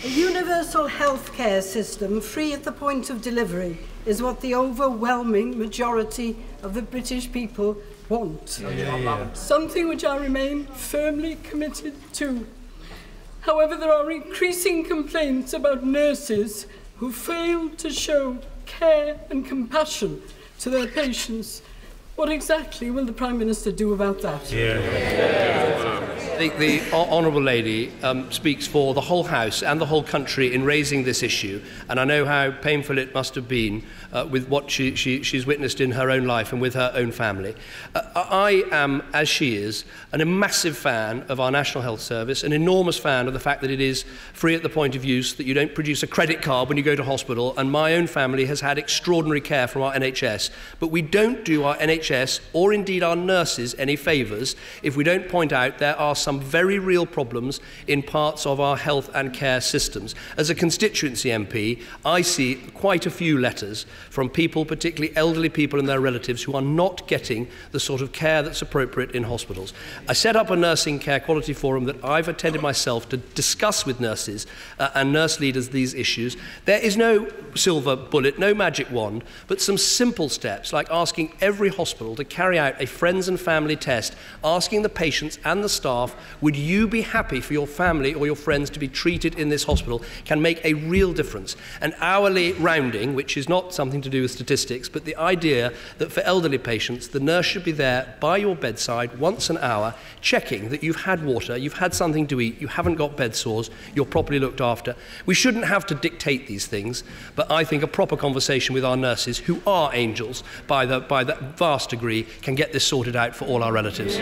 A universal healthcare system free at the point of delivery is what the overwhelming majority of the British people want. Something which I remain firmly committed to. However, there are increasing complaints about nurses who fail to show care and compassion to their patients. What exactly will the Prime Minister do about that? I think the Honourable Lady speaks for the whole House and the whole country in raising this issue, and I know how painful it must have been with what she's witnessed in her own life and with her own family. I am, as she is, a massive fan of our National Health Service, an enormous fan of the fact that it is free at the point of use, that you don't produce a credit card when you go to hospital, and my own family has had extraordinary care from our NHS. But we don't do our NHS, or indeed our nurses, any favours if we don't point out there are some very real problems in parts of our health and care systems. As a constituency MP, I see quite a few letters from people, particularly elderly people and their relatives, who are not getting the sort of care that's appropriate in hospitals. I set up a nursing care quality forum that I've attended myself to discuss with nurses and nurse leaders these issues. There is no silver bullet, no magic wand, but some simple steps like asking every hospital to carry out a friends and family test, asking the patients and the staff, would you be happy for your family or your friends to be treated in this hospital, can make a real difference. An hourly rounding, which is not something to do with statistics, but the idea that for elderly patients, the nurse should be there by your bedside once an hour, checking that you've had water, you've had something to eat, you haven't got bed sores, you're properly looked after. We shouldn't have to dictate these things, but I think a proper conversation with our nurses, who are angels by the vast degree, can get this sorted out for all our relatives.